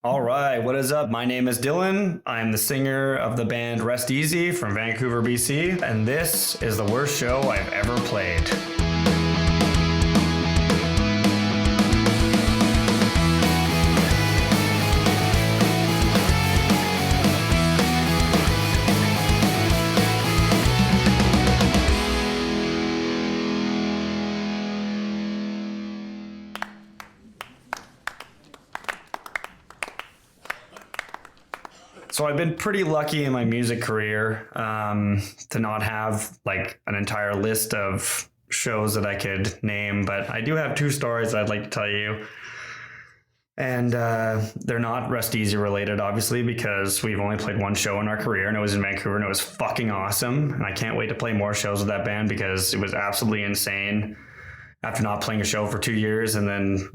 All right, what is up? My name is Dylan. I'm the singer of the band Rest Easy from Vancouver, BC, and this is the worst show I've ever played. So I've been pretty lucky in my music career to not have like an entire list of shows that I could name, but I do have two stories I'd like to tell you. And they're not Rest Easy related, obviously, because we've only played one show in our career, and it was in Vancouver, and it was fucking awesome. And I can't wait to play more shows with that band because it was absolutely insane after not playing a show for 2 years and then,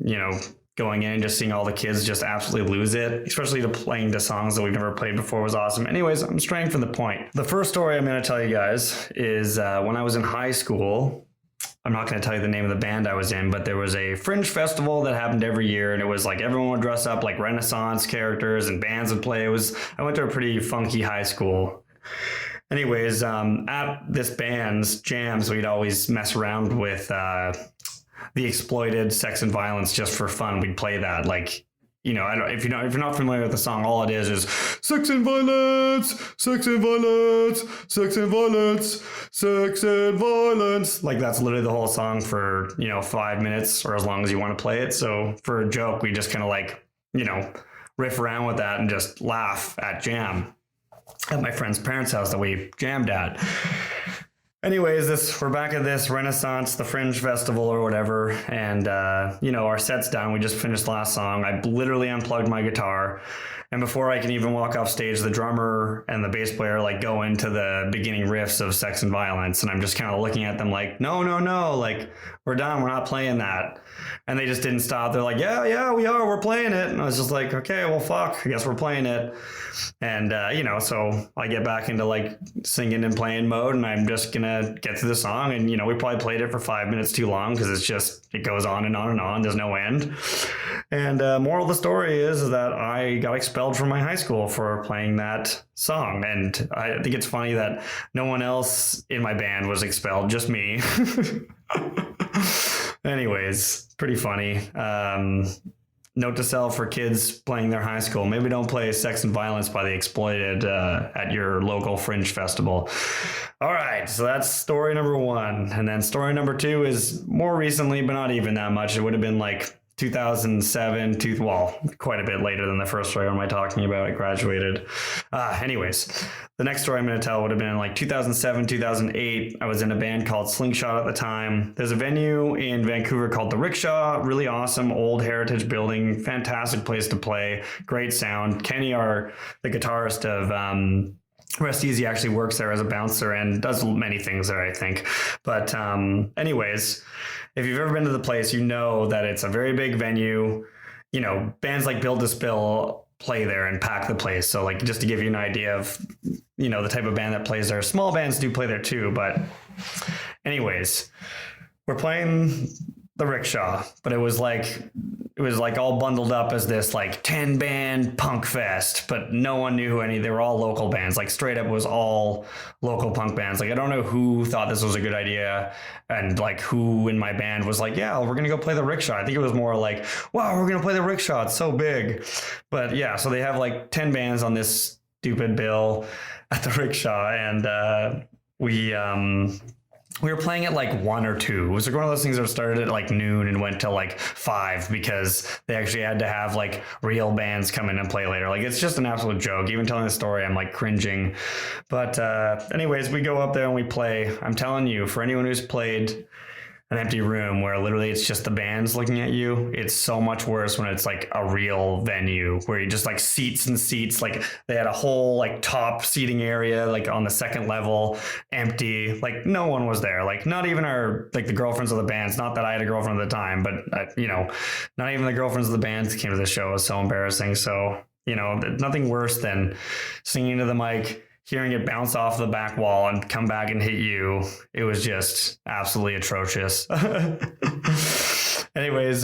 going in and just seeing all the kids just absolutely lose it, especially to playing the songs that we've never played before was awesome. Anyways, I'm straying from the point. The first story I'm going to tell you guys is when I was in high school. I'm not going to tell you the name of the band I was in, but there was a fringe festival that happened every year, and it was like everyone would dress up like Renaissance characters and bands would play. I went to a pretty funky high school. Anyways, at this band's jams, we'd always mess around with the exploited sex and violence just for fun. We'd play that, like, if you're not familiar with the song, all it is sex and violence, sex and violence, sex and violence, sex and violence. Like, that's literally the whole song for 5 minutes or as long as you want to play it. So for a joke, we just kind of like riff around with that and just laugh at jam at my friend's parents' house that we jammed at. Anyways, we're back at this Renaissance, the Fringe Festival or whatever, and our set's done. We just finished the last song. I literally unplugged my guitar, and before I can even walk off stage, the drummer and the bass player like go into the beginning riffs of Sex and Violence, and I'm just kind of looking at them like, no, like, we're done, we're not playing that. And they just didn't stop. They're like, yeah, we are, we're playing it. And I was just like, okay, well, fuck, I guess we're playing it. And, so I get back into like singing and playing mode, and I'm just gonna get through the song. And, we probably played it for 5 minutes too long because it goes on and on and on. There's no end. And moral of the story is that I got expelled from my high school for playing that song. And I think it's funny that no one else in my band was expelled, just me. Anyways, pretty funny. Note to self for kids playing their high school: maybe don't play Sex and Violence by the Exploited at your local fringe festival. All right, so that's story number one. And then story number two is more recently, but not even that much. It would have been like 2007, quite a bit later than the first story. What am I talking about? I graduated. Anyways, the next story I'm going to tell would have been in like 2007, 2008. I was in a band called Slingshot at the time. There's a venue in Vancouver called the Rickshaw, really awesome old heritage building, fantastic place to play, great sound. Kenny, the guitarist of Rest Easy, actually works there as a bouncer and does many things there, I think. But anyways, if you've ever been to the place, you know that it's a very big venue. Bands like Build to Spill play there and pack the place. So like, just to give you an idea of, the type of band that plays there. Small bands do play there too. But anyways, we're playing the Rickshaw, but it was like all bundled up as this like 10 band punk fest, but no one knew who they were all local bands. Like, straight up was all local punk bands. Like, I don't know who thought this was a good idea and like who in my band was like, yeah, we're going to go play the Rickshaw. I think it was more like, wow, we're going to play the Rickshaw. It's so big. But yeah, so they have like 10 bands on this stupid bill at the Rickshaw. And we were playing at like 1 or 2. It was like one of those things that started at like noon and went till like 5 because they actually had to have like real bands come in and play later. Like, it's just an absolute joke. Even telling the story, I'm like cringing. But anyways, we go up there and we play. I'm telling you, for anyone who's played an empty room where literally it's just the bands looking at you, it's so much worse when it's like a real venue where you just like seats and seats. Like, they had a whole like top seating area like on the second level empty. Like, no one was there. Like, not even the girlfriends of the bands. Not that I had a girlfriend at the time, but not even the girlfriends of the bands came to the show. It was so embarrassing. So nothing worse than singing to the mic, hearing it bounce off the back wall and come back and hit you. It was just absolutely atrocious. Anyways,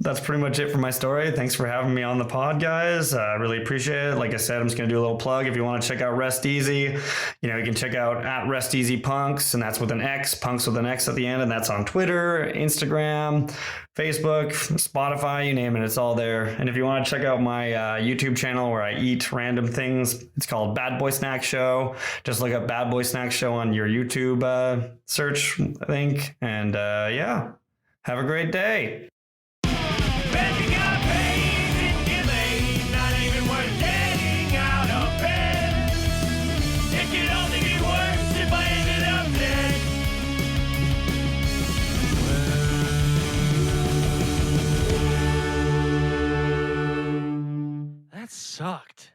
that's pretty much it for my story. Thanks for having me on the pod, guys. I really appreciate it. Like I said, I'm just going to do a little plug. If you want to check out Rest Easy, you can check out at Rest Easy Punks, and that's with an X, Punks with an X at the end, and that's on Twitter, Instagram, Facebook, Spotify, you name it, it's all there. And if you want to check out my YouTube channel where I eat random things, it's called Bad Boy Snack Show. Just look up Bad Boy Snack Show on your YouTube search, I think. And yeah, have a great day. That sucked.